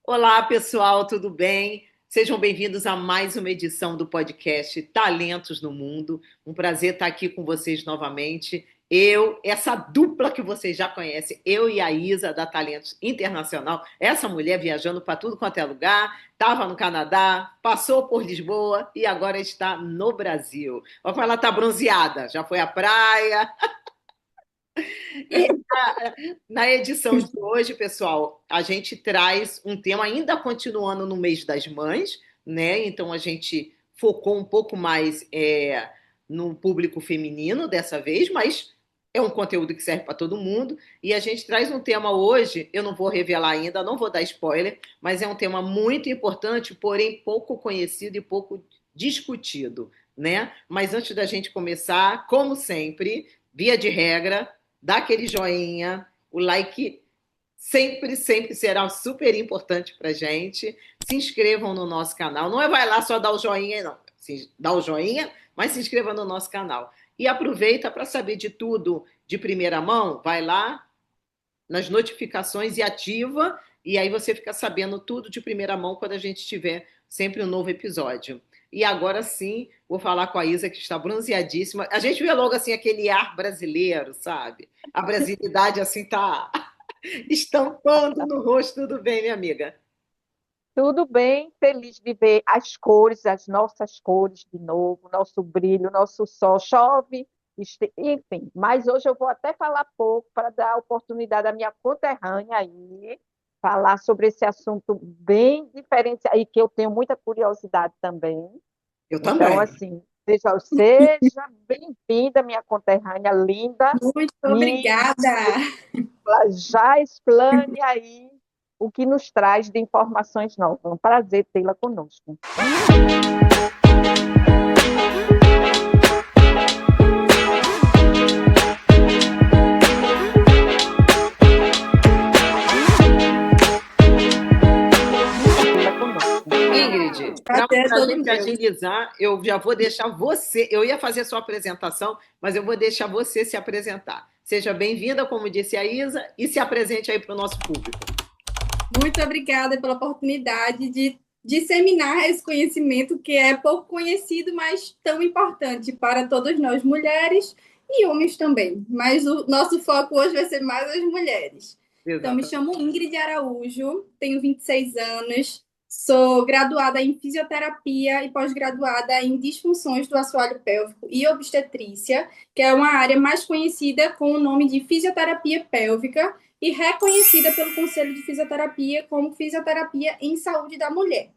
Olá, pessoal, tudo bem? Sejam bem-vindos a mais uma edição do podcast Talentos no Mundo. Um prazer estar aqui com vocês novamente. Essa dupla que vocês já conhecem, eu e a Isa da Talentos Internacional, essa mulher viajando para tudo quanto é lugar, estava no Canadá, passou por Lisboa e agora está no Brasil. Olha como ela está bronzeada, já foi à praia. E na edição de hoje, pessoal, a gente traz um tema ainda continuando no mês das mães, né? Então a gente focou um pouco mais no público feminino dessa vez, mas é um conteúdo que serve para todo mundo. E a gente traz um tema hoje, eu não vou revelar ainda, não vou dar spoiler, mas é um tema muito importante, porém pouco conhecido e pouco discutido, né? Mas antes da gente começar, como sempre, via de regra, dá aquele joinha, o like sempre, sempre será super importante para gente. Se inscrevam no nosso canal. Não é vai lá só dar o joinha, não. Dá o joinha, mas se inscreva no nosso canal. E aproveita para saber de tudo de primeira mão. Vai lá nas notificações e ativa, e aí você fica sabendo tudo de primeira mão quando a gente tiver sempre um novo episódio. E agora sim, vou falar com a Isa, que está bronzeadíssima. A gente vê logo assim aquele ar brasileiro, sabe? A brasilidade assim tá estampando no rosto. Tudo bem, minha amiga? Tudo bem, feliz de ver as cores, as nossas cores de novo, nosso brilho, nosso sol. Chove, enfim. Mas hoje eu vou até falar pouco para dar a oportunidade à minha conterrânea aí falar sobre esse assunto bem diferente aí, que eu tenho muita curiosidade também. Eu Então, também. assim, seja bem-vinda, minha conterrânea linda, Muito e obrigada. já explane aí o que nos traz de informações novas. É um prazer tê-la conosco. Tê-la conosco. Ingrid, para Prazer é a todo gente meu. agilizar, eu já vou deixar você. Eu ia fazer a sua apresentação, mas eu vou deixar você se apresentar. Seja bem-vinda, como disse a Isa, e se apresente aí para o nosso público. Muito obrigada pela oportunidade de disseminar esse conhecimento que é pouco conhecido, mas tão importante para todas nós mulheres e homens também. Mas o nosso foco hoje vai ser mais as mulheres. Então, me Exatamente. chamo Ingrid Araújo, tenho 26 anos, sou graduada em fisioterapia e pós-graduada em disfunções do assoalho pélvico e obstetrícia, que é uma área mais conhecida com o nome de fisioterapia pélvica e reconhecida pelo Conselho de Fisioterapia como fisioterapia em saúde da mulher.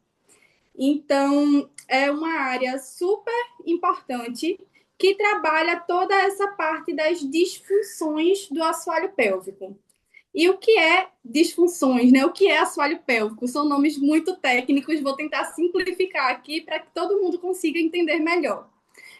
Então, é uma área super importante que trabalha toda essa parte das disfunções do assoalho pélvico. E o que é disfunções, né? O que é assoalho pélvico? São nomes muito técnicos, vou tentar simplificar aqui para que todo mundo consiga entender melhor.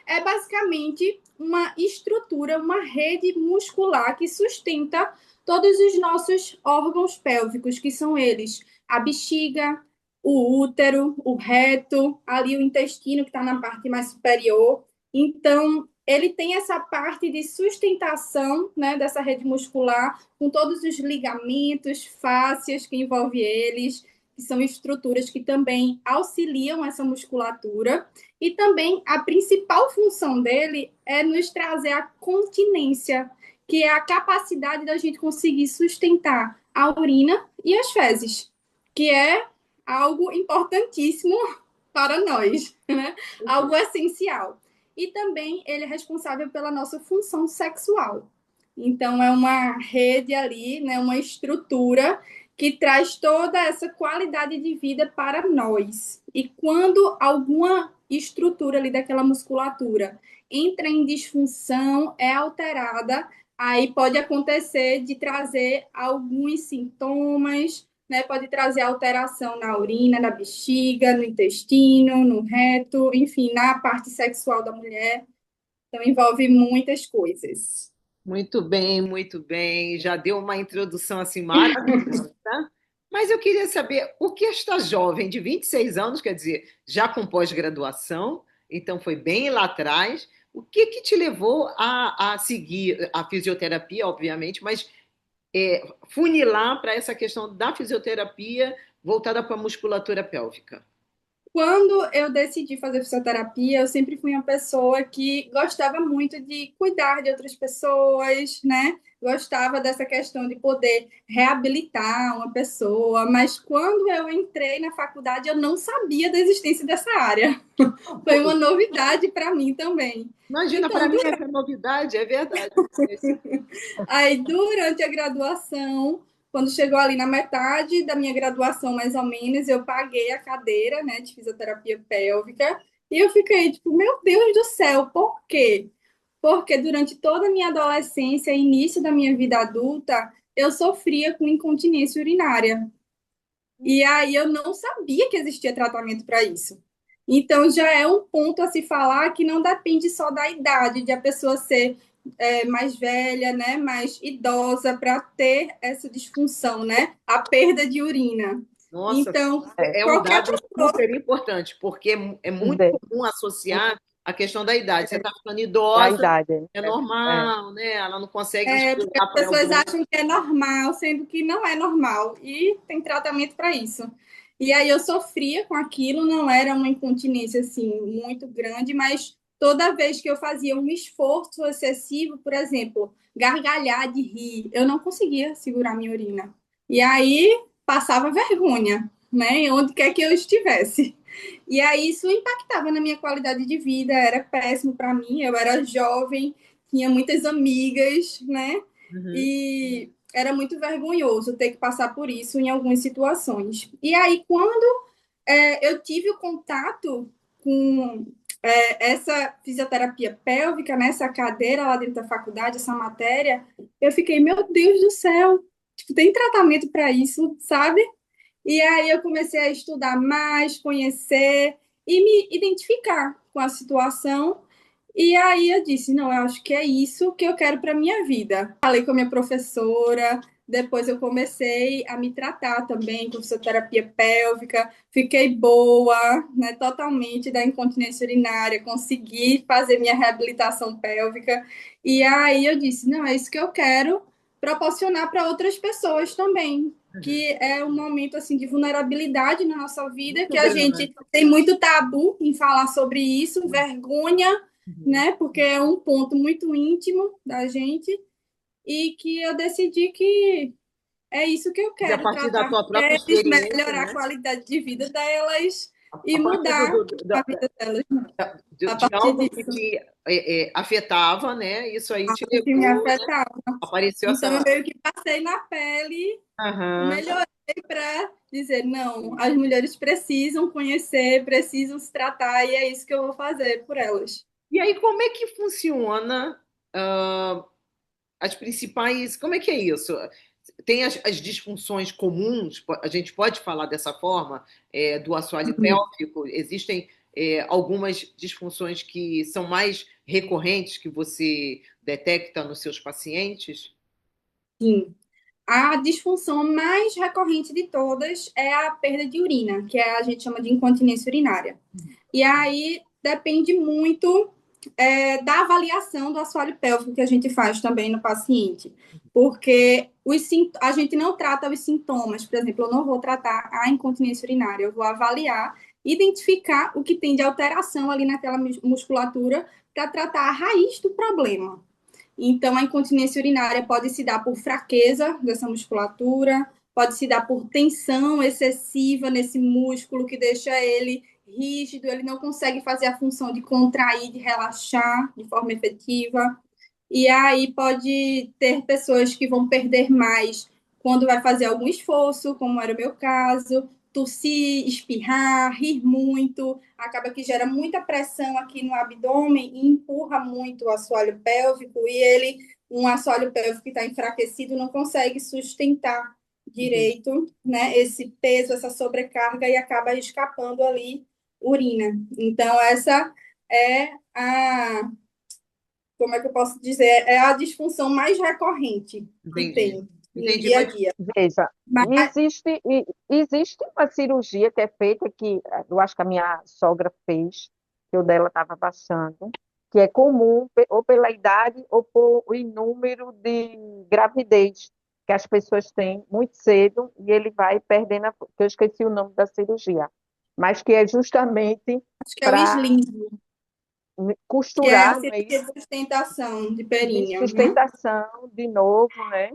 É basicamente uma estrutura, uma rede muscular que sustenta todos os nossos órgãos pélvicos, que são eles a bexiga, o útero, o reto, ali o intestino que está na parte mais superior. Então, ele tem essa parte de sustentação, né, dessa rede muscular, com todos os ligamentos, fáscias que envolvem eles, que são estruturas que também auxiliam essa musculatura. E também a principal função dele é nos trazer a continência, que é a capacidade da gente conseguir sustentar a urina e as fezes, que é algo importantíssimo para nós, né? Algo essencial. E também ele é responsável pela nossa função sexual. Então, é uma rede ali, né, uma estrutura que traz toda essa qualidade de vida para nós. E quando alguma estrutura ali daquela musculatura entra em disfunção, é alterada, aí pode acontecer de trazer alguns sintomas, né? Pode trazer alteração na urina, na bexiga, no intestino, no reto, enfim, na parte sexual da mulher. Então, envolve muitas coisas. Muito bem, muito bem. Já deu uma introdução assim maravilhosa. Mas eu queria saber o que esta jovem de 26 anos, quer dizer, já com pós-graduação, então foi bem lá atrás, o que que te levou a seguir a fisioterapia, obviamente, mas funilar para essa questão da fisioterapia voltada para a musculatura pélvica? Quando eu decidi fazer fisioterapia, eu sempre fui uma pessoa que gostava muito de cuidar de outras pessoas, né? Gostava dessa questão de poder reabilitar uma pessoa, mas quando eu entrei na faculdade, eu não sabia da existência dessa área. Foi uma novidade para mim também. Imagina, para Então, mim essa novidade, é verdade. aí, durante a graduação, quando chegou ali na metade da minha graduação, mais ou menos, eu paguei a cadeira, né, de fisioterapia pélvica, e eu fiquei tipo, meu Deus do céu, por quê? Porque durante toda a minha adolescência e início da minha vida adulta, eu sofria com incontinência urinária. E aí eu não sabia que existia tratamento para isso. Então já é um ponto a se falar que não depende só da idade, de a pessoa ser mais velha, né, mais idosa para ter essa disfunção, né, a perda de urina. Nossa, Então, é um qualquer dado pessoa super importante, porque é muito de- comum associar a questão da idade. Você está ficando da idosa, idade. é É. normal, né? Ela não consegue porque as explicar para pessoas alguém. acham que é normal, sendo que não é normal, e tem tratamento para isso. E aí eu sofria com aquilo, não era uma incontinência assim muito grande, mas toda vez que eu fazia um esforço excessivo, por exemplo, gargalhar de rir, eu não conseguia segurar minha urina. E aí passava vergonha, né, onde quer que eu estivesse. E aí isso impactava na minha qualidade de vida, era péssimo para mim, eu era jovem, tinha muitas amigas, né? Uhum. E era muito vergonhoso ter que passar por isso em algumas situações. E aí, quando eu tive o contato com essa fisioterapia pélvica, nessa cadeira lá dentro da faculdade, essa matéria, eu fiquei, meu Deus do céu, tipo, tem tratamento para isso, sabe? E aí eu comecei a estudar mais, conhecer e me identificar com a situação. E aí eu disse, não, eu acho que é isso que eu quero para minha vida. Falei com a minha professora, depois eu comecei a me tratar também com fisioterapia pélvica, fiquei boa, né, totalmente da incontinência urinária, consegui fazer minha reabilitação pélvica. E aí eu disse, não, é isso que eu quero proporcionar para outras pessoas também, Uhum. que é um momento assim de vulnerabilidade na nossa vida, que Muito a grande. gente tem muito tabu em falar sobre isso, vergonha, Uhum. né? Porque é um ponto muito íntimo da gente e que eu decidi que é isso que eu E a quero, partir da tratar tua própria mulheres, experiência, melhorar a né? qualidade de vida delas A e partir mudar a vida delas a de partir algo que disso. te afetava, né? Isso aí te Que me levou, né? afetava. Apareceu Então, eu essa. meio que passei na pele, Aham. melhorei para dizer, não, as mulheres precisam conhecer, precisam se tratar, e é isso que eu vou fazer por elas. E aí, como é que funciona, as principais. Como é que é isso? Tem as disfunções comuns, a gente pode falar dessa forma, do assoalho pélvico? Existem algumas disfunções que são mais recorrentes que você detecta nos seus pacientes? Sim. A disfunção mais recorrente de todas é a perda de urina, que a gente chama de incontinência urinária. E aí depende muito da avaliação do assoalho pélvico que a gente faz também no paciente, porque a gente não trata os sintomas, por exemplo, eu não vou tratar a incontinência urinária, eu vou avaliar, identificar o que tem de alteração ali naquela musculatura para tratar a raiz do problema. Então, a incontinência urinária pode se dar por fraqueza dessa musculatura, pode se dar por tensão excessiva nesse músculo que deixa ele rígido, ele não consegue fazer a função de contrair, de relaxar de forma efetiva. E aí pode ter pessoas que vão perder mais quando vai fazer algum esforço, como era o meu caso, tossir, espirrar, rir muito, acaba que gera muita pressão aqui no abdômen e empurra muito o assoalho pélvico, e ele, um assoalho pélvico que está enfraquecido, não consegue sustentar Uhum. direito, né, esse peso, essa sobrecarga, e acaba escapando ali urina. Então, essa é como é que eu posso dizer? É a disfunção mais recorrente que Entendi. tem no Entendi, dia a mas dia. Veja, Mas, existe uma cirurgia que é feita, que eu acho que a minha sogra fez, que o dela estava baixando, que é comum, ou pela idade ou por em número de gravidez. que as pessoas têm muito cedo e ele vai perdendo, que eu esqueci o nome da cirurgia, mas que é justamente Acho que é o para sling, que é a costurar, não é cirurgia isso? de sustentação de E períneo. Uhum. sustentação de novo, né?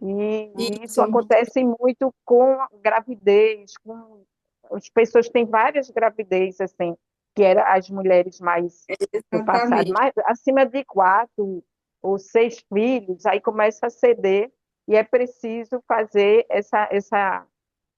E isso Isso, acontece muito com a gravidez, com as pessoas têm várias gravidezes, assim, que eram as mulheres mais no passado, exatamente. mais, acima de 4 ou 6 filhos, aí começa a ceder e é preciso fazer essa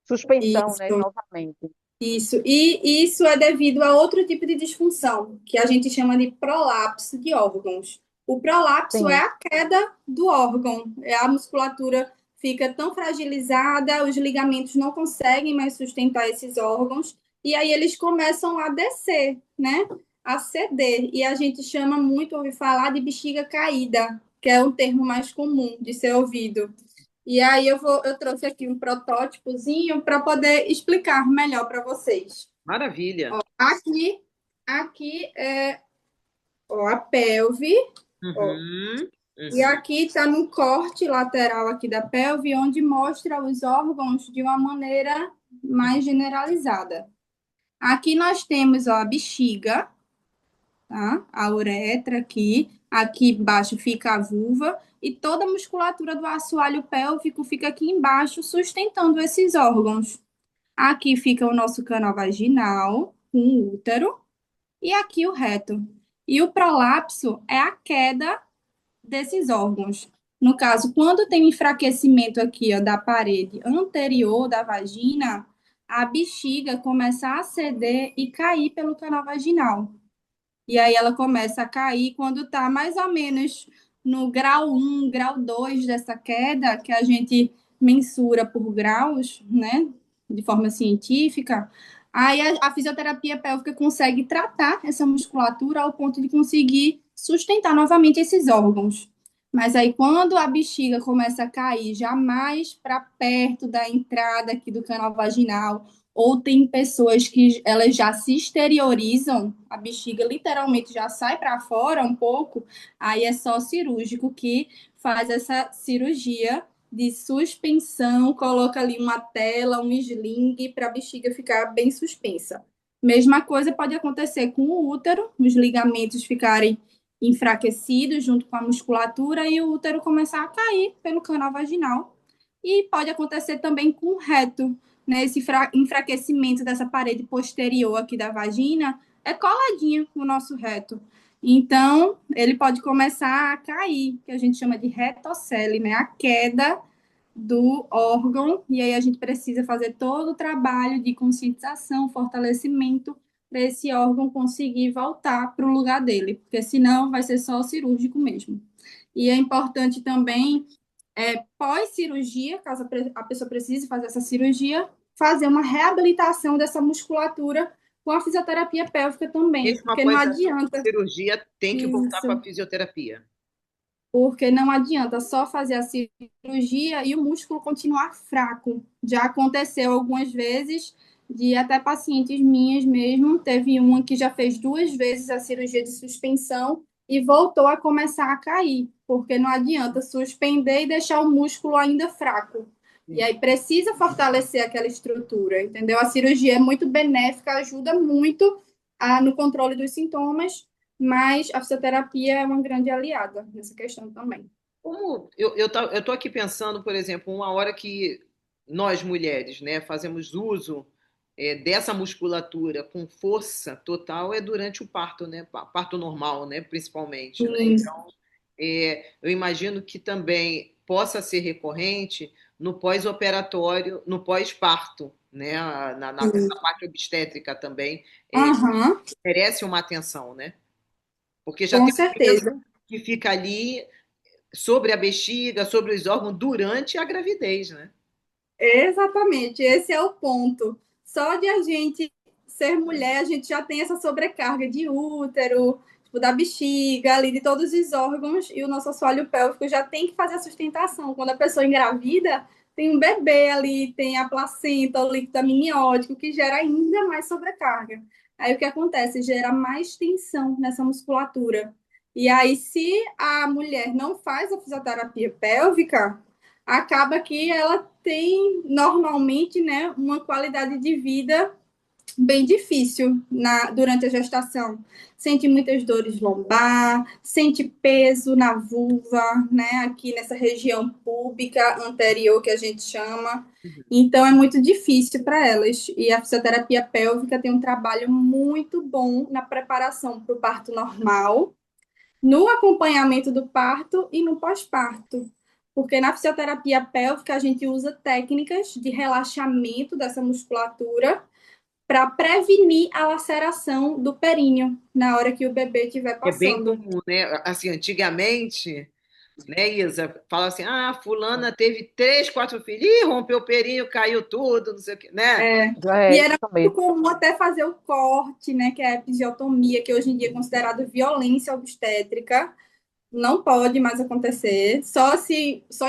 suspensão, né, Isso. novamente. Isso, e isso é devido a outro tipo de disfunção, que a gente chama de prolapso de órgãos. O prolapso é Sim, a queda do órgão, a musculatura fica tão fragilizada, os ligamentos não conseguem mais sustentar esses órgãos, e aí eles começam a descer, né? A ceder. E a gente chama muito, ouvi falar, de bexiga caída, que é um termo mais comum de ser ouvido. E aí eu trouxe aqui um protótipozinho para poder explicar melhor para vocês. Maravilha. Aqui, aqui é, ó, a pelve, ó, Uhum, e uhum. aqui está no corte lateral aqui da pelve, onde mostra os órgãos de uma maneira mais generalizada. Aqui nós temos, ó, a bexiga, tá? A uretra aqui, aqui embaixo fica a vulva e toda a musculatura do assoalho pélvico fica aqui embaixo sustentando esses órgãos. Aqui fica o nosso canal vaginal, com o útero, e aqui o reto. E o prolapso é a queda desses órgãos. No caso, quando tem um enfraquecimento aqui, ó, da parede anterior da vagina, a bexiga começa a ceder e cair pelo canal vaginal. E aí ela começa a cair quando está mais ou menos no grau 1, grau 2 dessa queda, que a gente mensura por graus, né, de forma científica. Aí a fisioterapia pélvica consegue tratar essa musculatura ao ponto de conseguir sustentar novamente esses órgãos. Mas aí quando a bexiga começa a cair já mais para perto da entrada aqui do canal vaginal, ou tem pessoas que elas já se exteriorizam, a bexiga literalmente já sai para fora um pouco, aí é só cirúrgico que faz essa cirurgia de suspensão, coloca ali uma tela, um sling para a bexiga ficar bem suspensa. Mesma coisa pode acontecer com o útero, os ligamentos ficarem enfraquecidos junto com a musculatura e o útero começar a cair pelo canal vaginal. E pode acontecer também com o reto, né? Esse enfraquecimento dessa parede posterior aqui da vagina é coladinho no nosso reto. Então, ele pode começar a cair, que a gente chama de retocele, né? A queda do órgão, e aí a gente precisa fazer todo o trabalho de conscientização, fortalecimento para esse órgão conseguir voltar para o lugar dele, porque senão vai ser só cirúrgico mesmo. E é importante também, pós-cirurgia, caso a pessoa precise fazer essa cirurgia, fazer uma reabilitação dessa musculatura com a fisioterapia pélvica também, Mesmo porque não após a adianta cirurgia, tem que voltar para a isso, fisioterapia. porque não adianta só fazer a cirurgia e o músculo continuar fraco. Já aconteceu algumas vezes de até pacientes minhas mesmo, teve uma que já fez 2 vezes a cirurgia de suspensão e voltou a começar a cair, porque não adianta suspender e deixar o músculo ainda fraco. E aí precisa fortalecer aquela estrutura, entendeu? A cirurgia é muito benéfica, ajuda muito no controle dos sintomas, mas a fisioterapia é uma grande aliada nessa questão também. Como eu tô aqui pensando, por exemplo, uma hora que nós mulheres, né, fazemos uso dessa musculatura com força total é durante o parto, né, parto normal, né, principalmente, né? Sim, Então, eu imagino que também possa ser recorrente no pós-operatório, no pós-parto, né, nessa sim. parte obstétrica também Aham, merece uma atenção, né? Porque já com tem um certeza. peso que fica ali sobre a bexiga, sobre os órgãos durante a gravidez, né? Exatamente, esse é o ponto. Só de a gente ser mulher, a gente já tem essa sobrecarga de útero, tipo, da bexiga, ali, de todos os órgãos, e o nosso assoalho pélvico já tem que fazer a sustentação. Quando a pessoa engravida, tem um bebê ali, tem a placenta, o líquido amniótico, que gera ainda mais sobrecarga. Aí o que acontece? Gera mais tensão nessa musculatura. E aí, se a mulher não faz a fisioterapia pélvica, acaba que ela tem normalmente, né, uma qualidade de vida bem difícil durante a gestação. Sente muitas dores lombar, sente peso na vulva, né? Aqui nessa região púbica anterior que a gente chama. Então é muito difícil para elas. E a fisioterapia pélvica tem um trabalho muito bom na preparação para o parto normal, no acompanhamento do parto e no pós-parto. Porque na fisioterapia pélvica a gente usa técnicas de relaxamento dessa musculatura para prevenir a laceração do períneo na hora que o bebê estiver É bem passando. comum, né? Assim, antigamente, né, Isa? Fala assim, fulana teve 3, 4 filhos, ih, rompeu o períneo, caiu tudo, não sei o quê, né? E É era isso muito mesmo. comum até fazer o corte, né, que é a episiotomia, que hoje em dia é considerado violência obstétrica. Não pode mais acontecer, só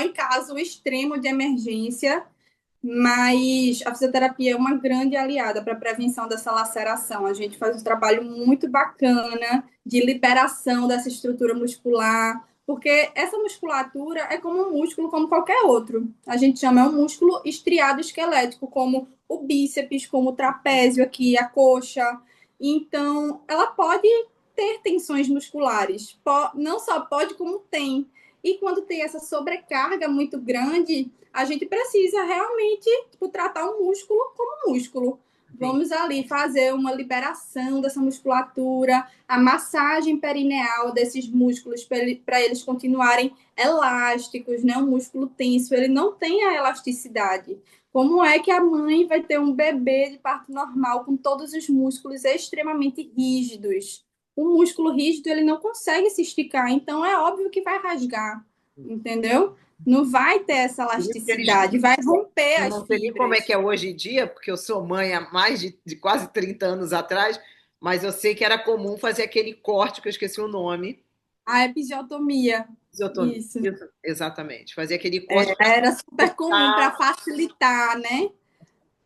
em caso extremo de emergência, mas a fisioterapia é uma grande aliada para a prevenção dessa laceração. A gente faz um trabalho muito bacana de liberação dessa estrutura muscular, porque essa musculatura é como um músculo como qualquer outro. A gente chama um músculo estriado esquelético, como o bíceps, como o trapézio aqui, a coxa. Então, ela pode ter tensões musculares. Não só pode, como tem. E quando tem essa sobrecarga muito grande, a gente precisa realmente tratar o músculo como músculo. Vamos ali fazer uma liberação dessa musculatura, a massagem perineal desses músculos para eles continuarem elásticos, né? O músculo tenso, ele não tem a elasticidade. Como é que a mãe vai ter um bebê de parto normal com todos os músculos extremamente rígidos? O músculo rígido ele não consegue se esticar, então é óbvio que vai rasgar, entendeu? Não vai ter essa elasticidade, vai romper Eu as não sei nem como é que fibras. é hoje em dia, porque eu sou mãe há mais de quase 30 anos atrás, mas eu sei que era comum fazer aquele corte, que eu esqueci o nome. A episiotomia, Fisiotomia. isso. Isso, exatamente. Fazer aquele corte Era super comum para para facilitar, né?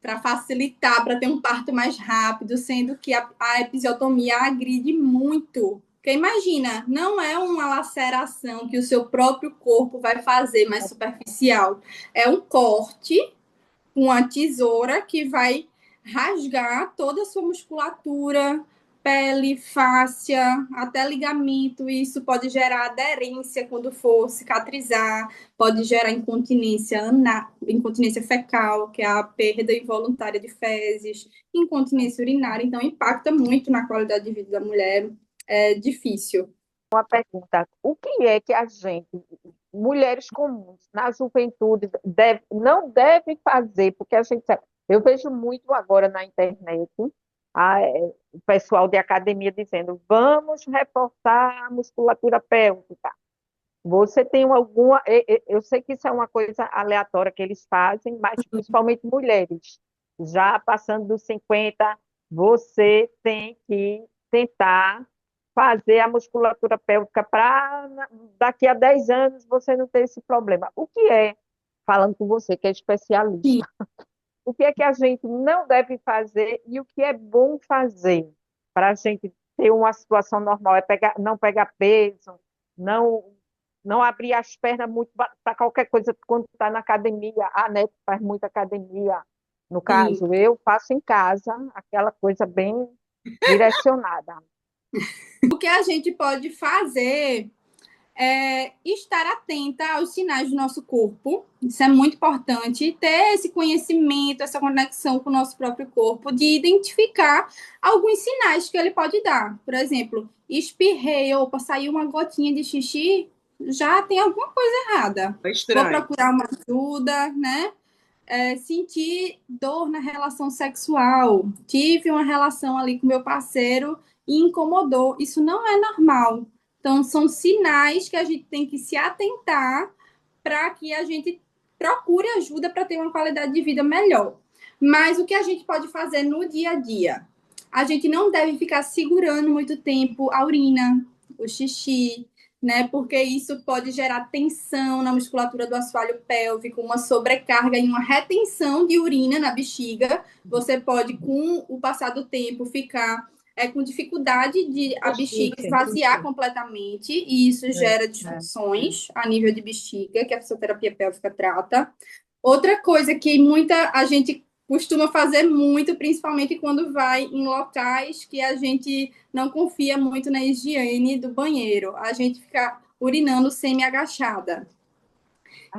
Para facilitar, para ter um parto mais rápido, sendo que a episiotomia agride muito. Porque imagina, não é uma laceração que o seu próprio corpo vai fazer mais superficial. É um corte com a tesoura que vai rasgar toda a sua musculatura, pele, fáscia, até ligamento. E isso pode gerar aderência quando for cicatrizar, pode gerar incontinência anal, incontinência fecal, que é a perda involuntária de fezes, incontinência urinária. Então, impacta muito na qualidade de vida da mulher. É difícil. Uma pergunta: o que é que a gente, mulheres comuns, na juventude, não deve fazer? Porque a gente, eu vejo muito agora na internet o pessoal de academia dizendo: vamos reforçar a musculatura pélvica. Você tem alguma. Eu sei que isso é uma coisa aleatória que eles fazem, mas principalmente mulheres, já passando dos 50, você tem que tentar fazer a musculatura pélvica para daqui a 10 anos você não ter esse problema. O que é, falando com você, que é Sim. especialista, o que é que a gente não deve fazer e o que é bom fazer para a gente ter uma situação normal? É não pegar peso, não, não abrir as pernas muito para qualquer coisa quando está na academia. A NET faz muita academia. No Sim. caso, eu faço em casa aquela coisa bem direcionada. O que a gente pode fazer estar atenta aos sinais do nosso corpo. Isso é muito importante, ter esse conhecimento, essa conexão com o nosso próprio corpo, de identificar alguns sinais que ele pode dar. Por exemplo, espirrei, opa, saiu uma gotinha de xixi, já tem alguma coisa errada. é Vou estranho. procurar uma ajuda, né? Sentir dor na relação sexual. Tive uma relação ali com meu parceiro e incomodou. Isso não é normal. Então, são sinais que a gente tem que se atentar para que a gente procure ajuda para ter uma qualidade de vida melhor. Mas o que a gente pode fazer no dia a dia? A gente não deve ficar segurando muito tempo a urina, o xixi, né? Porque isso pode gerar tensão na musculatura do assoalho pélvico, uma sobrecarga e uma retenção de urina na bexiga. Você pode, com o passar do tempo, ficar é com dificuldade de a bexiga Bexiga, esvaziar entendi. completamente, e isso É, gera é. disfunções a nível de bexiga, que a fisioterapia pélvica trata. Outra coisa que muita a gente costuma fazer muito, principalmente quando vai em locais que a gente não confia muito na higiene do banheiro. A gente fica urinando semi-agachada.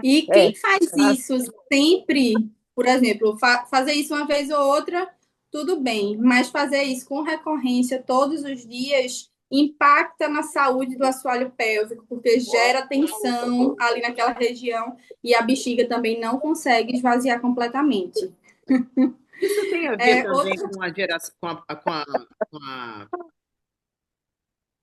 E É, quem faz isso sempre, por exemplo, fazer isso uma vez ou outra, tudo bem, mas fazer isso com recorrência todos os dias impacta na saúde do assoalho pélvico, porque gera tensão ali naquela região e a bexiga também não consegue esvaziar completamente. Isso tem a ver É, também com a geração, com a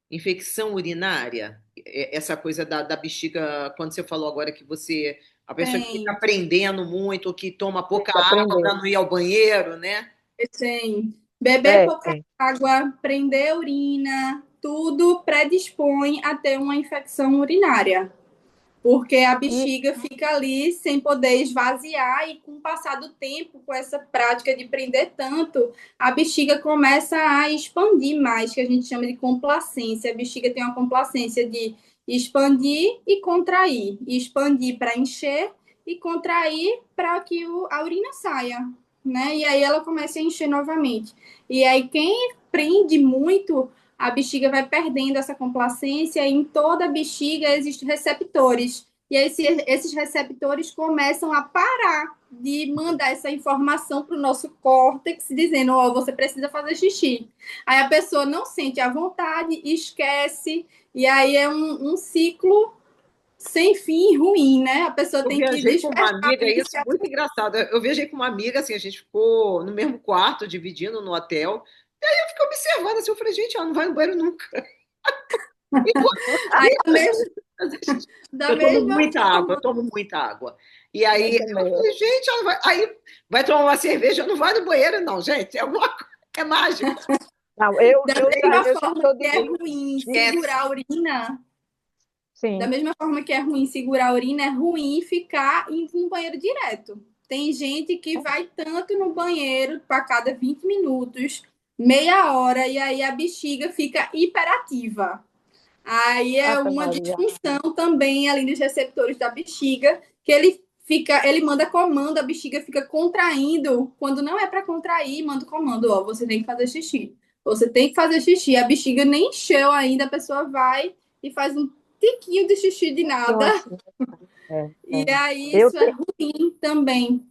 infecção urinária? Essa coisa da bexiga, quando você falou agora que a pessoa que fica tem, prendendo muito, ou que toma tem pouca que água aprender. para não ir ao banheiro, né? tem. Beber É, pouca é. água, prender urina, tudo predispõe a ter uma infecção urinária. Porque a E, bexiga fica ali sem poder esvaziar, e com o passar do tempo, com essa prática de prender tanto, a bexiga começa a expandir mais, que a gente chama de complacência. A bexiga tem uma complacência de expandir e contrair. Expandir para encher e contrair para que a urina saia, né? E aí ela começa a encher novamente. E aí quem prende muito, a bexiga vai perdendo essa complacência, e em toda a bexiga existem receptores. E aí, esses receptores começam a parar de mandar essa informação para o nosso córtex, dizendo: ó, oh, você precisa fazer xixi. Aí a pessoa não sente a vontade, esquece, e aí é um ciclo sem fim ruim, né? A pessoa Eu tem que viajei com uma despertar amiga, a isso é muito engraçado. Eu viajei com uma amiga, assim, a gente ficou no mesmo quarto, dividindo no hotel. E aí eu fiquei observando, assim, eu falei, gente, ela não vai no banheiro nunca. E Aí, da eu tomo mesma muita água, eu forma, tomo muita água. E eu aí eu também. falei, gente, ela vai, aí vai tomar uma cerveja, não vai no banheiro, não, gente. É alguma coisa, é mágica. Não, da mesma eu já forma sou que é de ruim Esquece. segurar a urina, da sim. mesma forma que é ruim segurar a urina, é ruim ficar indo no banheiro direto. Tem gente que vai tanto no banheiro para cada 20 minutos, meia hora, e aí a bexiga fica hiperativa. Aí é Ave uma Maria. disfunção também ali dos receptores da bexiga, que ele manda comando, a bexiga fica contraindo, quando não é para contrair, manda o comando, ó, você tem que fazer xixi. Você tem que fazer xixi, a bexiga nem encheu ainda, a pessoa vai e faz um tiquinho de xixi de Então, nada, assim, é, e é. aí Eu, isso é te- ruim também.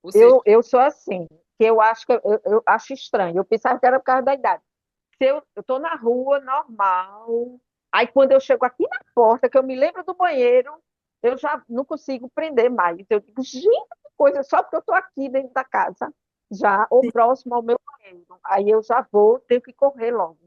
Ou seja, eu sou assim, que eu acho que eu acho estranho. Eu pensava que era por causa da idade. Se eu tô na rua, normal. Aí quando eu chego aqui na porta, que eu me lembro do banheiro, eu já não consigo prender mais. Eu digo, gente, que coisa, só porque eu tô aqui dentro da casa, já, ou próximo ao meu banheiro. Aí eu já vou, tenho que correr logo.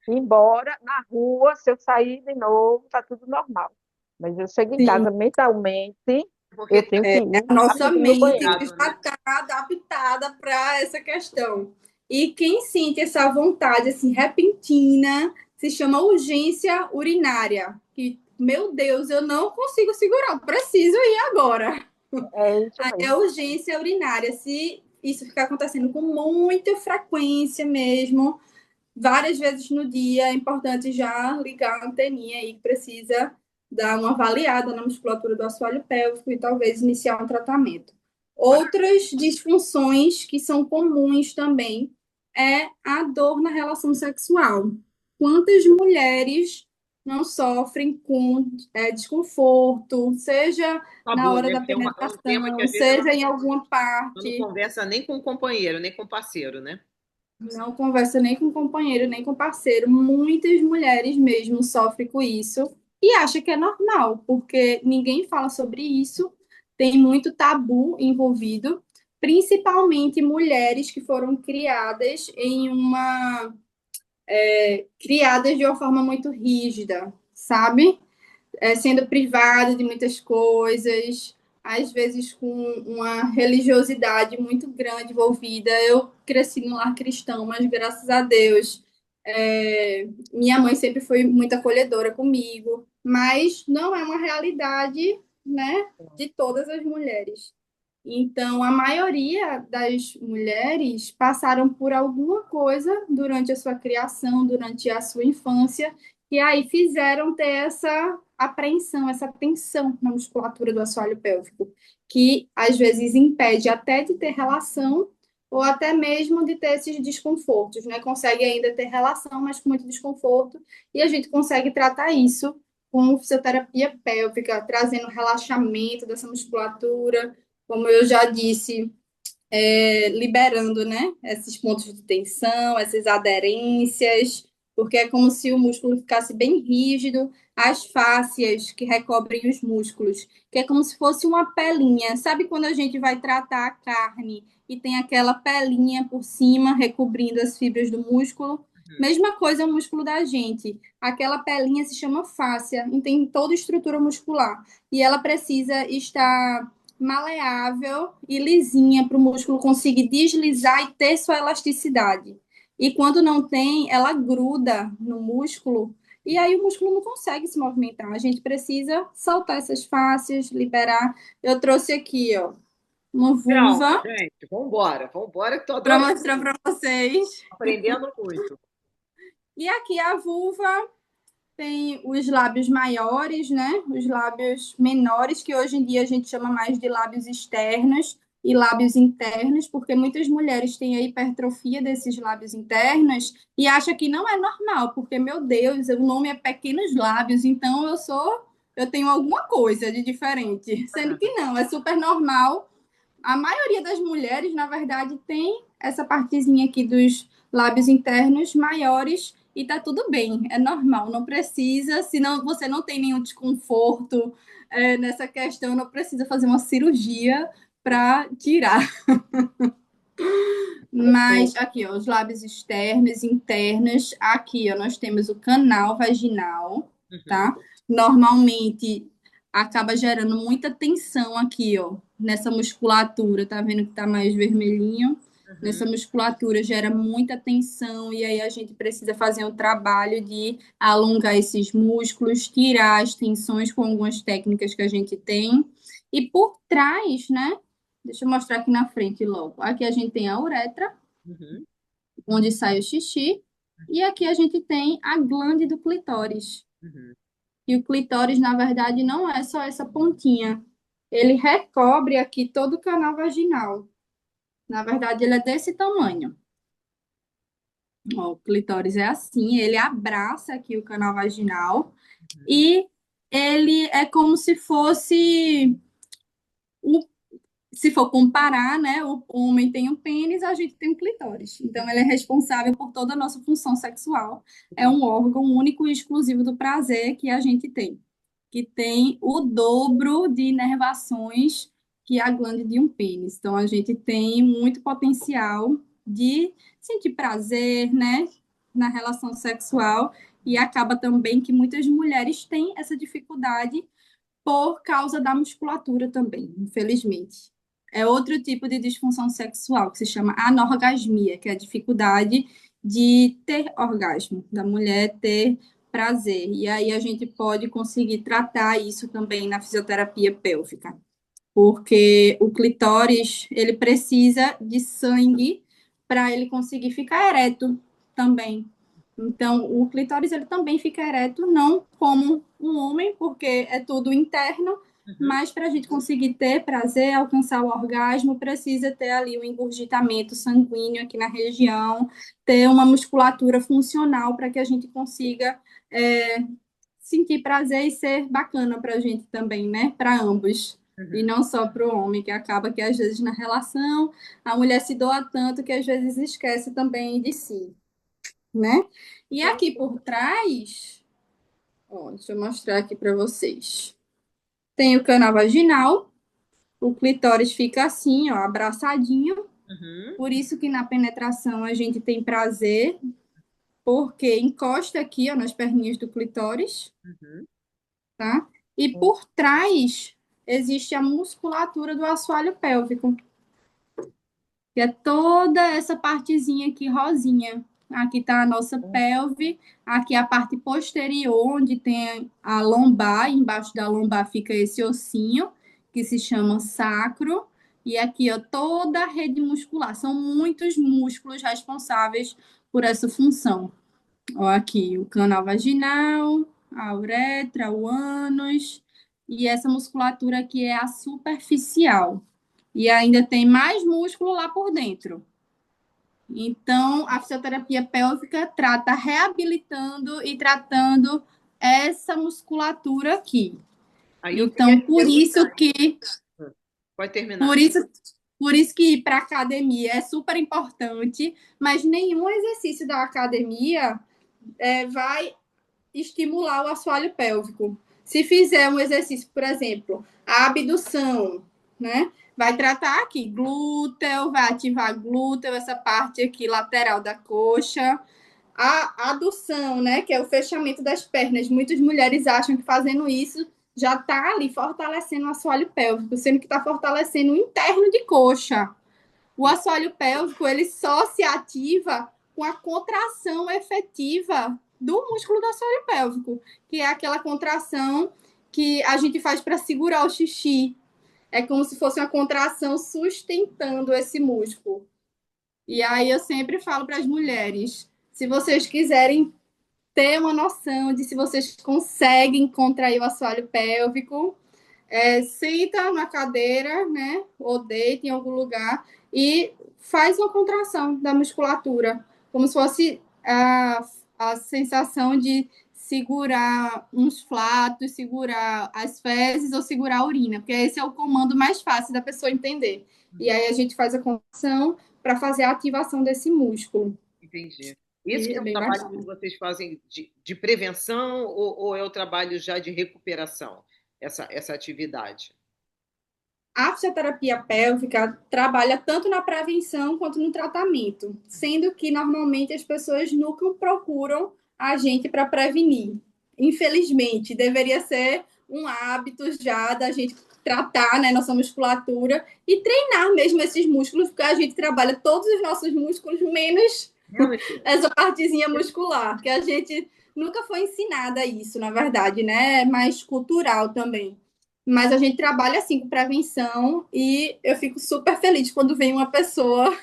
Embora na rua, se eu sair de novo, tá tudo normal. Mas eu chego em Sim, casa mentalmente, eu porque tenho que ir a nossa rápido no mente banheiro. cuidado, já né? está adaptada para essa questão. E quem sente essa vontade assim repentina se chama urgência urinária. Que, meu Deus, eu não consigo segurar, eu preciso ir agora. É isso É mesmo. urgência urinária. Se isso ficar acontecendo com muita frequência mesmo, várias vezes no dia, é importante já ligar a anteninha aí, que precisa dar uma avaliada na musculatura do assoalho pélvico e talvez iniciar um tratamento. Outras disfunções que são comuns também é a dor na relação sexual. Quantas mulheres não sofrem com desconforto, seja na Tabu, hora né? da Porque é um tema que penetração, às vezes seja em alguma ela não parte. conversa nem com o companheiro, nem com o parceiro, né? Não conversa nem com companheiro, nem com parceiro. Muitas mulheres mesmo sofrem com isso e acha que é normal, porque ninguém fala sobre isso, tem muito tabu envolvido, principalmente mulheres que foram criadas criadas de uma forma muito rígida, sabe? Sendo privada de muitas coisas, às vezes com uma religiosidade muito grande envolvida. Eu cresci no lar cristão, mas graças a Deus, minha mãe sempre foi muito acolhedora comigo, mas não é uma realidade, né, de todas as mulheres. Então, a maioria das mulheres passaram por alguma coisa durante a sua criação, durante a sua infância, e aí fizeram ter essa apreensão, essa tensão na musculatura do assoalho pélvico, que às vezes impede até de ter relação ou até mesmo de ter esses desconfortos, né? Consegue ainda ter relação, mas com muito desconforto, e a gente consegue tratar isso com fisioterapia pélvica, trazendo relaxamento dessa musculatura, como eu já disse, liberando, né, esses pontos de tensão, essas aderências, porque é como se o músculo ficasse bem rígido, as fáscias que recobrem os músculos, que é como se fosse uma pelinha. Sabe quando a gente vai tratar a carne e tem aquela pelinha por cima recobrindo as fibras do músculo? Mesma coisa é o músculo da gente. Aquela pelinha se chama fáscia e tem toda a estrutura muscular. E ela precisa estar maleável e lisinha para o músculo conseguir deslizar e ter sua elasticidade. E quando não tem, ela gruda no músculo e aí o músculo não consegue se movimentar. A gente precisa soltar essas fáscias, liberar. Eu trouxe aqui, ó, uma Então, vulva gente, vamos embora, que estou para adorando, mostrar para vocês. aprendendo muito. E aqui a vulva tem os lábios maiores, né? Os lábios menores, que hoje em dia a gente chama mais de lábios externos e lábios internos, porque muitas mulheres têm a hipertrofia desses lábios internos e acha que não é normal, porque, meu Deus, o nome é pequenos lábios, então eu tenho alguma coisa de diferente, sendo que não, é super normal. A maioria das mulheres, na verdade, tem essa partezinha aqui dos lábios internos maiores e tá tudo bem, é normal, não precisa, se não, você não tem nenhum desconforto nessa questão, não precisa fazer uma cirurgia para tirar. Mas aqui, ó, os lábios externos, internos, aqui, ó, nós temos o canal vaginal, Uhum, tá? Normalmente acaba gerando muita tensão aqui, ó, nessa musculatura, tá vendo que tá mais vermelhinho? Nessa uhum. musculatura gera muita tensão e aí a gente precisa fazer um trabalho de alongar esses músculos, tirar as tensões com algumas técnicas que a gente tem. E por trás, né? Deixa eu mostrar aqui na frente logo. Aqui a gente tem a uretra, Uhum, onde sai o xixi, e aqui a gente tem a glande do clitóris. uhum. E o clitóris, na verdade, não é só essa pontinha. Ele recobre aqui todo o canal vaginal. Na verdade, ele é desse tamanho. Ó, o clitóris é assim, ele abraça aqui o canal vaginal e ele é como se fosse o se for comparar, né, o homem tem um pênis, a gente tem um clitóris. Então, ele é responsável por toda a nossa função sexual. É um órgão único e exclusivo do prazer que a gente tem, que tem o dobro de inervações que a glande de um pênis. Então, a gente tem muito potencial de sentir prazer, né, na relação sexual, e acaba também que muitas mulheres têm essa dificuldade por causa da musculatura também, infelizmente. É outro tipo de disfunção sexual que se chama anorgasmia, que é a dificuldade de ter orgasmo, da mulher ter prazer. E aí a gente pode conseguir tratar isso também na fisioterapia pélvica, porque o clitóris, ele precisa de sangue para ele conseguir ficar ereto também. Então, o clitóris ele também fica ereto, não como um homem, porque é tudo interno, Uhum. mas para a gente conseguir ter prazer, alcançar o orgasmo, precisa ter ali o engurgitamento sanguíneo aqui na região, ter uma musculatura funcional para que a gente consiga sentir prazer e ser bacana para a gente também, né? Para ambos. E Uhum. não só para o homem, que acaba que às vezes na relação a mulher se doa tanto que às vezes esquece também de si, né? E aqui por trás, ó, deixa eu mostrar aqui para vocês. Tem o canal vaginal, o clitóris fica assim, ó, abraçadinho. Uhum. Por isso que na penetração a gente tem prazer, porque encosta aqui, ó, nas perninhas do clitóris, Uhum. tá? E por trás existe a musculatura do assoalho pélvico, que é toda essa partezinha aqui rosinha. Aqui está a nossa pelve, aqui a parte posterior, onde tem a lombar, embaixo da lombar fica esse ossinho, que se chama sacro, E aqui, ó, toda a rede muscular. São muitos músculos responsáveis por essa função. Ó, aqui, o canal vaginal, a uretra, o ânus, e essa musculatura aqui é a superficial. E ainda tem mais músculo lá por dentro. Então, a fisioterapia pélvica trata reabilitando e tratando essa musculatura aqui. Aí eu queria Então, te perguntar, pode terminar. por isso, por isso que ir para a academia é super importante, mas nenhum exercício da academia vai estimular o assoalho pélvico. Se fizer um exercício, por exemplo, a abdução, né? Vai tratar aqui glúteo, vai ativar glúteo, essa parte aqui lateral da coxa. A adução, né? Que é o fechamento das pernas. Muitas mulheres acham que fazendo isso já está ali fortalecendo o assoalho pélvico, sendo que está fortalecendo o interno de coxa. O assoalho pélvico, ele só se ativa com a contração efetiva do músculo do assoalho pélvico, que é aquela contração que a gente faz para segurar o xixi. É como se fosse uma contração sustentando esse músculo. E aí eu sempre falo para as mulheres, se vocês quiserem ter uma noção de se vocês conseguem contrair o assoalho pélvico, senta na cadeira, né, ou deita em algum lugar e faz uma contração da musculatura, como se fosse a sensação de segurar uns flatos, segurar as fezes ou segurar a urina, porque esse é o comando mais fácil da pessoa entender. E aí a gente faz a contração para fazer a ativação desse músculo. Entendi. Isso que E é é um bem trabalho que bacana. vocês fazem de prevenção ou é o trabalho já de recuperação, essa atividade? A fisioterapia pélvica trabalha tanto na prevenção quanto no tratamento, sendo que normalmente as pessoas nunca procuram a gente para prevenir. Infelizmente, deveria ser um hábito já da gente tratar, né, nossa musculatura e treinar mesmo esses músculos, porque a gente trabalha todos os nossos músculos, menos Realmente. essa partezinha muscular, que a gente nunca foi ensinada isso, na verdade, né? É mais cultural também. Mas a gente trabalha assim com prevenção e eu fico super feliz quando vem uma pessoa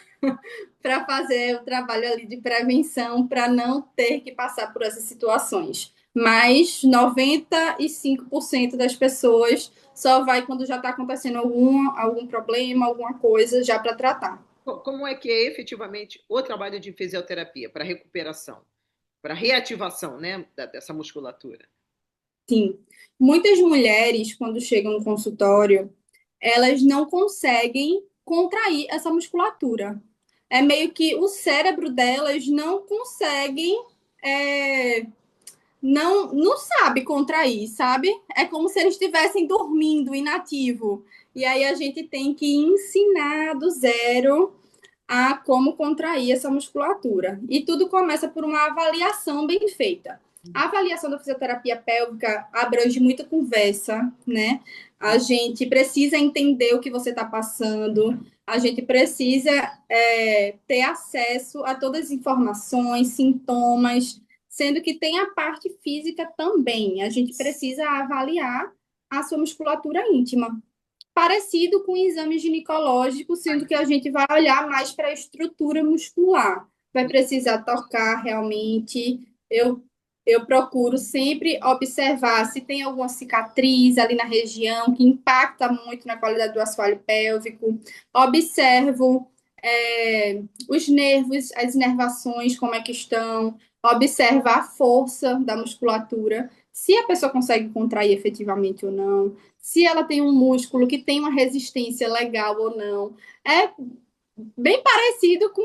para fazer o trabalho ali de prevenção para não ter que passar por essas situações. Mas 95% das pessoas só vai quando já está acontecendo algum problema, alguma coisa já para tratar. Como é que é efetivamente o trabalho de fisioterapia para recuperação, para reativação, né, dessa musculatura? Sim. Muitas mulheres, quando chegam no consultório, elas não conseguem contrair essa musculatura. É meio que o cérebro delas não conseguem, é, não sabe contrair, sabe? É como se eles estivessem dormindo, inativo. E aí a gente tem que ensinar do zero a como contrair essa musculatura. E tudo começa por uma avaliação bem feita. A avaliação da fisioterapia pélvica abrange muita conversa, né? A gente precisa entender o que você está passando, a gente precisa ter acesso a todas as informações, sintomas, sendo que tem a parte física também. A gente precisa avaliar a sua musculatura íntima parecido com o exame ginecológico, sendo que a gente vai olhar mais para a estrutura muscular. Vai precisar tocar realmente. Eu procuro sempre observar se tem alguma cicatriz ali na região que impacta muito na qualidade do assoalho pélvico. Observo os nervos, as inervações, como é que estão. Observar a força da musculatura, se a pessoa consegue contrair efetivamente ou não, se ela tem um músculo que tem uma resistência legal ou não. É bem parecido com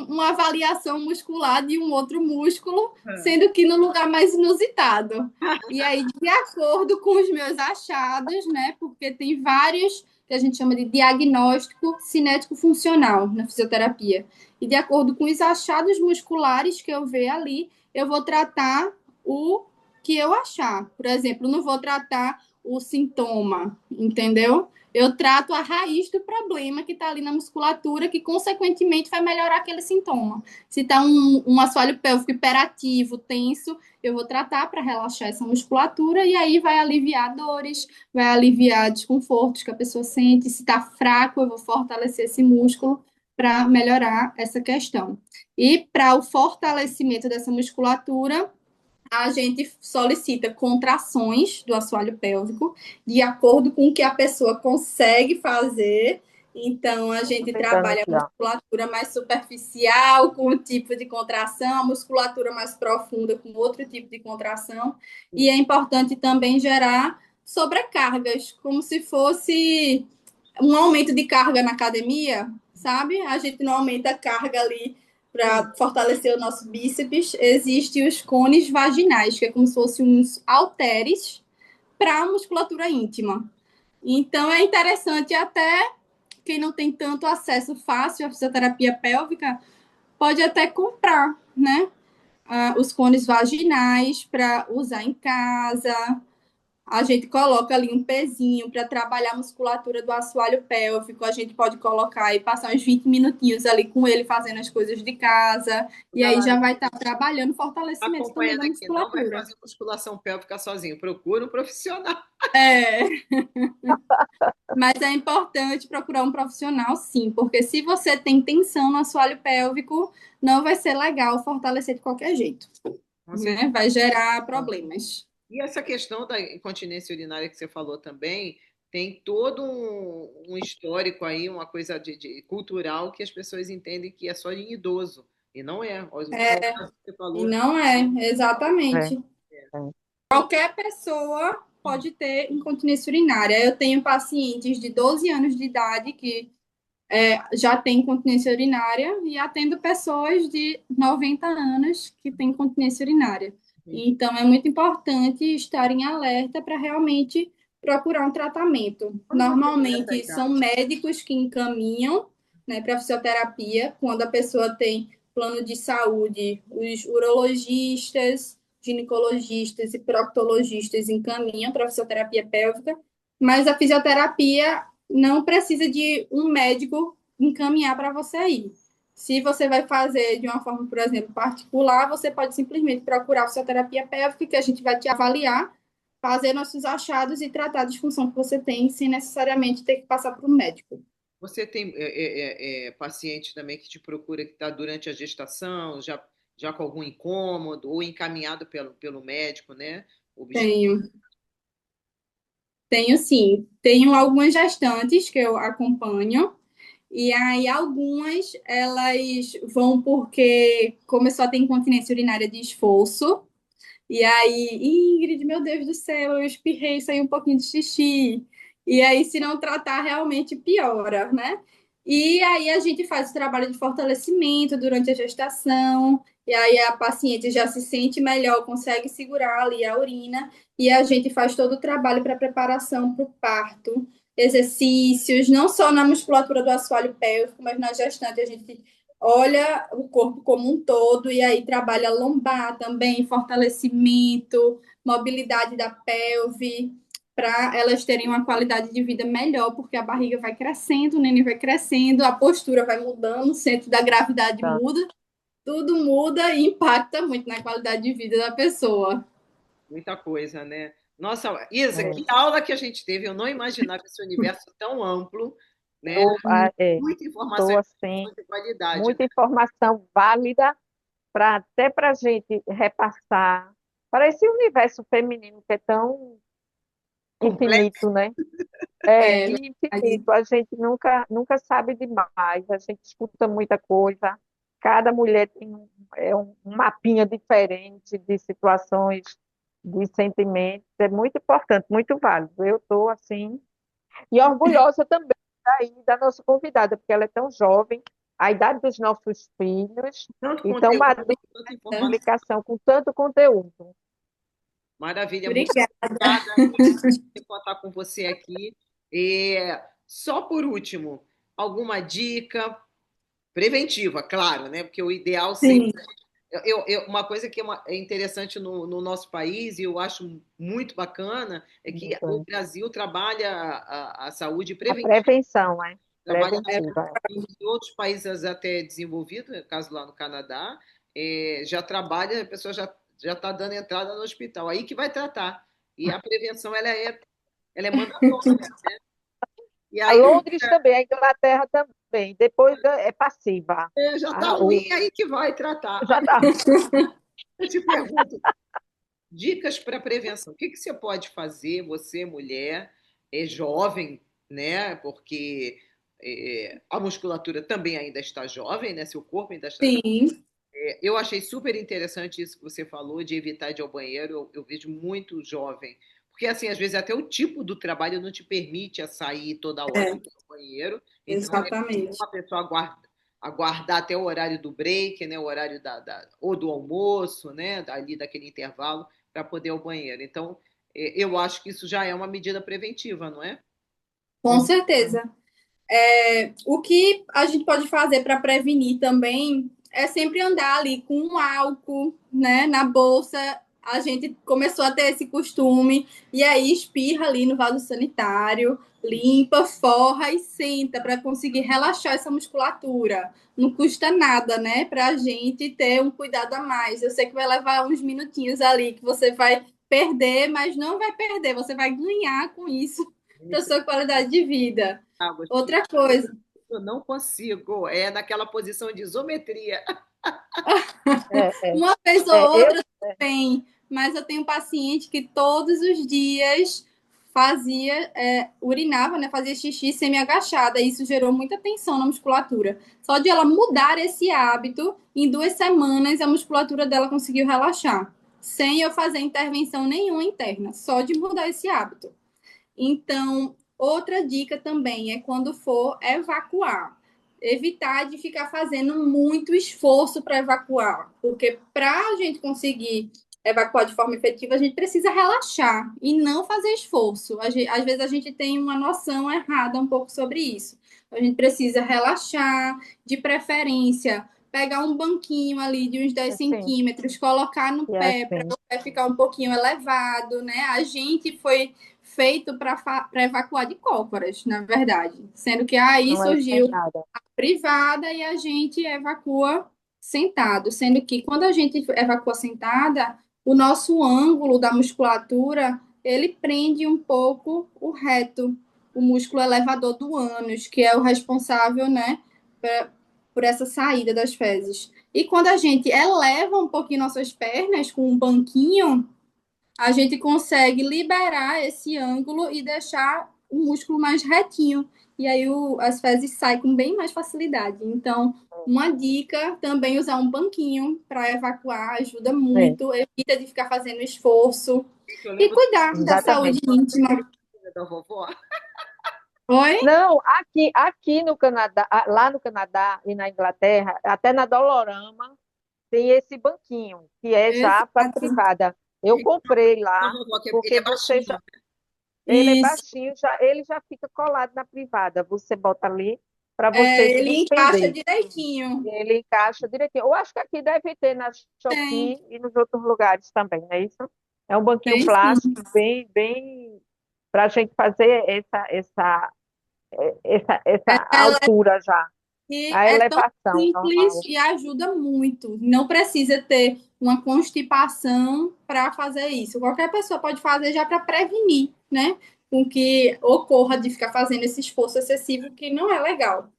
uma avaliação muscular de um outro músculo, sendo que no lugar mais inusitado. E aí, de acordo com os meus achados, né? Porque tem vários que a gente chama de diagnóstico cinético funcional na fisioterapia. E de acordo com os achados musculares que eu ver ali, eu vou tratar o que eu achar. Por exemplo, não vou tratar o sintoma, entendeu? Eu trato a raiz do problema que está ali na musculatura, que consequentemente vai melhorar aquele sintoma. Se está um assoalho pélvico hiperativo, tenso, eu vou tratar para relaxar essa musculatura e aí vai aliviar dores, vai aliviar desconfortos que a pessoa sente. Se está fraco, eu vou fortalecer esse músculo para melhorar essa questão. E para o fortalecimento dessa musculatura, a gente solicita contrações do assoalho pélvico de acordo com o que a pessoa consegue fazer. Então, a Estou gente tentando trabalha aqui, a ó. musculatura mais superficial, com um tipo de contração, a musculatura mais profunda, com outro tipo de contração. E é importante também gerar sobrecargas, como se fosse um aumento de carga na academia, sabe? A gente não aumenta a carga ali para fortalecer o nosso bíceps. Existem os cones vaginais, que é como se fossem uns halteres para a musculatura íntima. Então é interessante até quem não tem tanto acesso fácil à fisioterapia pélvica pode até comprar, né? Os cones vaginais para usar em casa, a gente coloca ali um pezinho para trabalhar a musculatura do assoalho pélvico. A gente pode colocar e passar uns 20 minutinhos ali com ele fazendo as coisas de casa. E aí já vai estar trabalhando o Tá fortalecimento também acompanhando da aqui, não vai musculatura. fazer musculação pélvica sozinho. Procura um profissional. É, mas é importante procurar um profissional, sim, porque se você tem tensão no assoalho pélvico, não vai ser legal fortalecer de qualquer jeito, Com certeza. né? Vai gerar problemas. E essa questão da incontinência urinária que você falou também, tem todo um histórico aí, uma coisa cultural que as pessoas entendem que é só em idoso. E não é. Os É, casos que você E falou. não é, é, exatamente. é. Qualquer pessoa pode ter incontinência urinária. Eu tenho pacientes de 12 anos de idade que já têm incontinência urinária e atendo pessoas de 90 anos que têm incontinência urinária. Então, é muito importante estar em alerta para realmente procurar um tratamento. Quando você tem essa Normalmente, são idade, médicos que encaminham, né, para fisioterapia, quando a pessoa tem plano de saúde, os urologistas, ginecologistas e proctologistas encaminham para fisioterapia pélvica, mas a fisioterapia não precisa de um médico encaminhar para você ir. Se você vai fazer de uma forma, por exemplo, particular, você pode simplesmente procurar a fisioterapia pélvica, que a gente vai te avaliar, fazer nossos achados e tratar a disfunção que você tem, sem necessariamente ter que passar para o médico. você tem paciente também que te procura que está durante a gestação, já com algum incômodo, ou encaminhado pelo médico, né? Tenho, tenho sim. Tenho algumas gestantes que eu acompanho, e aí algumas elas vão porque começou a ter incontinência urinária de esforço. E aí, Ingrid, meu Deus do céu, eu espirrei, saiu um pouquinho de xixi. E aí, se não tratar, realmente piora, né? E aí a gente faz o trabalho de fortalecimento durante a gestação, e aí a paciente já se sente melhor, consegue segurar ali a urina, e a gente faz todo o trabalho para preparação para o parto, exercícios, não só na musculatura do assoalho pélvico, mas na gestante a gente olha o corpo como um todo e aí trabalha lombar também, fortalecimento, mobilidade da pelve, para elas terem uma qualidade de vida melhor, porque a barriga vai crescendo, o neném vai crescendo, a postura vai mudando, o centro da gravidade Tá. muda, tudo muda e impacta muito na qualidade de vida da pessoa. Muita coisa, né? Nossa, Isa, É. que aula que a gente teve. Eu não imaginava esse universo tão amplo, né? Muita informação Estou assim, de qualidade, muita né? informação válida para até para a gente repassar para esse universo feminino que é tão Complexo. infinito, né? É, É, e infinito, a gente nunca sabe demais, a gente escuta muita coisa, cada mulher tem um mapinha diferente de situações, de sentimentos, é muito importante, muito válido. Eu estou assim, e orgulhosa também daí da nossa convidada, porque ela é tão jovem, a idade dos nossos filhos, Tanto e tão conteúdo, madura tanta nessa informação. explicação, com tanto conteúdo. Maravilha, muito obrigada. obrigada. Por contar com você aqui. E só por último, alguma dica preventiva, claro, né? Porque o ideal sempre Sim, Uma coisa que é interessante no nosso país, e eu acho muito bacana, é que Muito, o é. Brasil trabalha a saúde A preventiva, prevenção, é. trabalha Preventiva. em outros países até desenvolvidos, no caso lá no Canadá, já trabalha, a pessoa já está dando entrada no hospital, aí que vai tratar. E a prevenção, ela é mandatória. E A aí Londres também, a Inglaterra também. Depois é passiva. já está Ah, ruim, aí que vai tratar. já Aí está. eu te pergunto, dicas para prevenção. O que que você pode fazer, você, mulher, é jovem, né? Porque a musculatura também ainda está jovem, né? Seu corpo ainda está jovem. Sim, Eu achei super interessante isso que você falou de evitar de ir ao banheiro. Eu vejo muito jovem. Porque, assim, às vezes até o tipo do trabalho não te permite a sair toda hora é, para o banheiro. Então, é bom exatamente. a pessoa aguardar até o horário do break, né? O horário ou do almoço, né? Ali daquele intervalo, para poder ir ao banheiro. Então, eu acho que isso já é uma medida preventiva, não é? Com certeza. O que a gente pode fazer para prevenir também é sempre andar ali com um álcool, né, na bolsa. A gente começou a ter esse costume e aí espirra ali no vaso sanitário, limpa, forra e senta para conseguir relaxar essa musculatura. Não custa nada, né, para a gente ter um cuidado a mais. Eu sei que vai levar uns minutinhos ali que você vai perder, mas não vai perder, você vai ganhar com isso para Isso sua qualidade de vida. é água. Outra coisa, Eu não consigo. É naquela posição de isometria. É, é, uma vez ou eu, outra também, mas eu tenho um paciente que todos os dias urinava, né, fazia xixi semi-agachada, e isso gerou muita tensão na musculatura. Só de ela mudar esse hábito, em 2 semanas a musculatura dela conseguiu relaxar, sem eu fazer intervenção nenhuma interna, só de mudar esse hábito. Então, outra dica também é quando for evacuar, evitar de ficar fazendo muito esforço para evacuar, porque para a gente conseguir evacuar de forma efetiva, a gente precisa relaxar e não fazer esforço. Às vezes a gente tem uma noção errada um pouco sobre isso. A gente precisa relaxar, de preferência, pegar um banquinho ali de uns 10 assim, centímetros, colocar no e pé para assim, o pé ficar um pouquinho elevado, né? A gente foi feito para evacuar de cócoras, na verdade. Sendo que aí não é surgiu sentada. a privada e a gente evacua sentado. Sendo que quando a gente evacua sentada, o nosso ângulo da musculatura, ele prende um pouco o reto, o músculo elevador do ânus, que é o responsável, né, por essa saída das fezes. E quando a gente eleva um pouquinho nossas pernas com um banquinho, a gente consegue liberar esse ângulo e deixar o músculo mais retinho. E aí as fezes saem com bem mais facilidade. Então, uma dica também usar um banquinho para evacuar, ajuda É, muito, evita de ficar fazendo esforço Eu e lembro cuidar da saúde exatamente. íntima. da vovó. Oi? Não, aqui no Canadá, lá no Canadá e na Inglaterra, até na Dolorama, tem esse banquinho, que é já para Exato. privada. Eu comprei Da lá, vovó, que ele porque é baixinho. ele é Isso. baixinho, ele já fica colado na privada. Você bota ali para você se Ele encaixa despender. direitinho. Ele encaixa direitinho. Eu acho que aqui deve ter na Tem, Shopee e nos outros lugares também, não é isso? É um banquinho tem plástico sim. bem para a gente fazer essa Ela altura já, E a é tão elevação simples normal. e ajuda muito. Não precisa ter uma constipação para fazer isso. Qualquer pessoa pode fazer já para prevenir, né? Com que ocorra de ficar fazendo esse esforço excessivo que não é legal.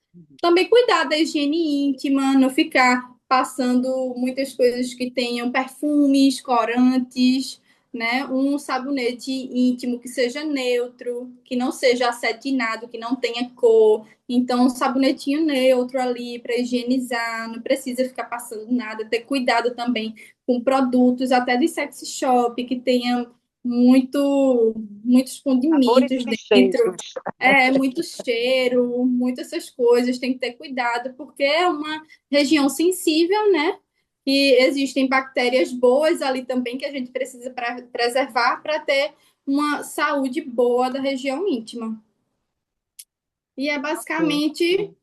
Também cuidar da higiene íntima, não ficar passando muitas coisas que tenham perfumes, corantes, né? Um sabonete íntimo que seja neutro, que não seja acetinado, que não tenha cor. Então, um sabonetinho neutro ali para higienizar, não precisa ficar passando nada. Ter cuidado também com produtos, até de sexy shop, que tenha muitos Sabores condimentos e dentro. cheiros. Muito cheiro, muitas essas coisas, tem que ter cuidado, porque é uma região sensível, né? E existem bactérias boas ali também que a gente precisa preservar para ter uma saúde boa da região íntima. E é Sim. basicamente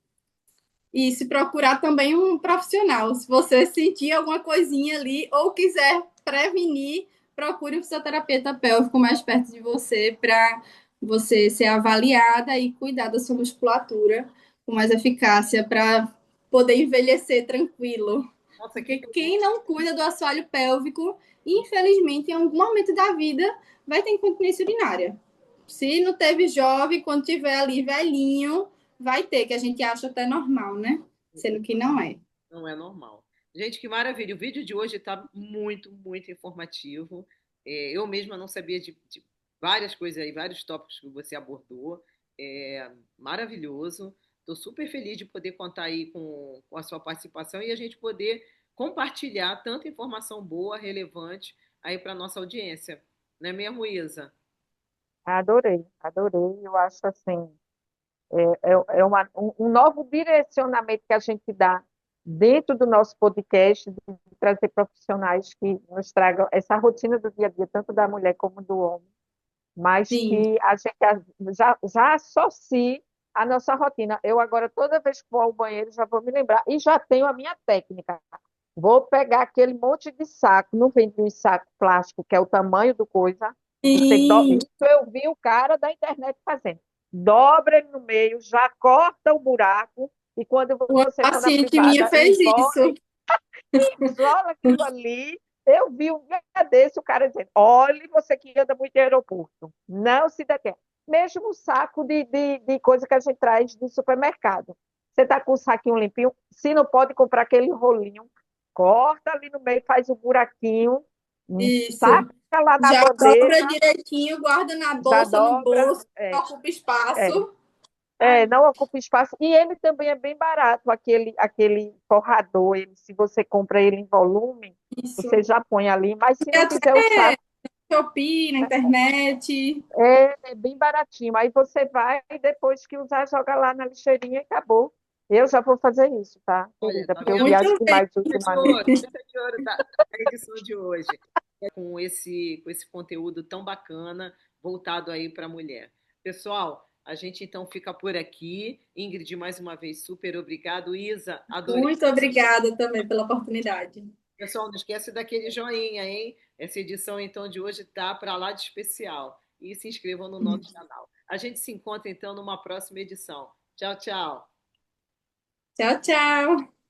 E se procurar também um profissional. Se você sentir alguma coisinha ali ou quiser prevenir, procure um fisioterapeuta pélvico mais perto de você para você ser avaliada e cuidar da sua musculatura com mais eficácia para poder envelhecer tranquilo. Nossa, que Porque quem não cuida do assoalho pélvico, infelizmente, em algum momento da vida, vai ter incontinência urinária. Se não teve jovem, quando tiver ali velhinho, vai ter, que a gente acha até normal, né? Sendo que não é. não é normal. Gente, que maravilha. O vídeo de hoje está muito, muito informativo. Eu mesma não sabia de várias coisas aí, vários tópicos que você abordou. Maravilhoso. Estou super feliz de poder contar aí com a sua participação e a gente poder compartilhar tanta informação boa, relevante aí para a nossa audiência. Não é mesmo, Isa? Adorei, adorei. Eu acho assim, um novo direcionamento que a gente dá dentro do nosso podcast, de trazer profissionais que nos tragam essa rotina do dia a dia, tanto da mulher como do homem, mas Sim. que a gente já associe a nossa rotina. Eu agora, toda vez que vou ao banheiro, já vou me lembrar, e já tenho a minha técnica. Vou pegar aquele monte de saco, não vende um saco plástico, que é o tamanho do coisa. Sim. Isso eu vi o cara da internet fazendo. Dobra ele no meio, já corta o buraco, e quando Uma você for na paciente minha privada, fez isso. isola aquilo ali. Eu vi um dia desse o cara dizendo: olhe, você que anda muito em aeroporto, não se detenha. Mesmo o saco de coisa que a gente traz de supermercado. Você está com o saquinho limpinho, se não pode comprar aquele rolinho, corta ali no meio, faz o buraquinho, Isso. saca lá na Já dobra bandeja, direitinho, guarda na já bolsa, no dobra. bolso, ocupa É, espaço. Ai, não ocupa espaço. E ele também é bem barato, aquele forrador. Ele, se você compra ele em volume, você isso. já põe ali. Mas se E não quiser o até saco, Shopee, na internet. é bem baratinho. Aí você vai e depois que usar, joga lá na lixeirinha e acabou. Eu já vou fazer isso, tá, Olha, querida? tá Porque eu vendo? viajo Muito bem. demais De ultimamente. ouro, dica de ouro da edição de hoje. Com esse conteúdo tão bacana, voltado aí para a mulher. Pessoal, a gente então fica por aqui. Ingrid, mais uma vez, super obrigado. Isa, adorei. Muito obrigada também pela oportunidade. Pessoal, não esquece daquele joinha, hein? Essa edição então de hoje tá para lá de especial. E se inscrevam no nosso canal. A gente se encontra então numa próxima edição. Tchau, tchau. Tchau, tchau.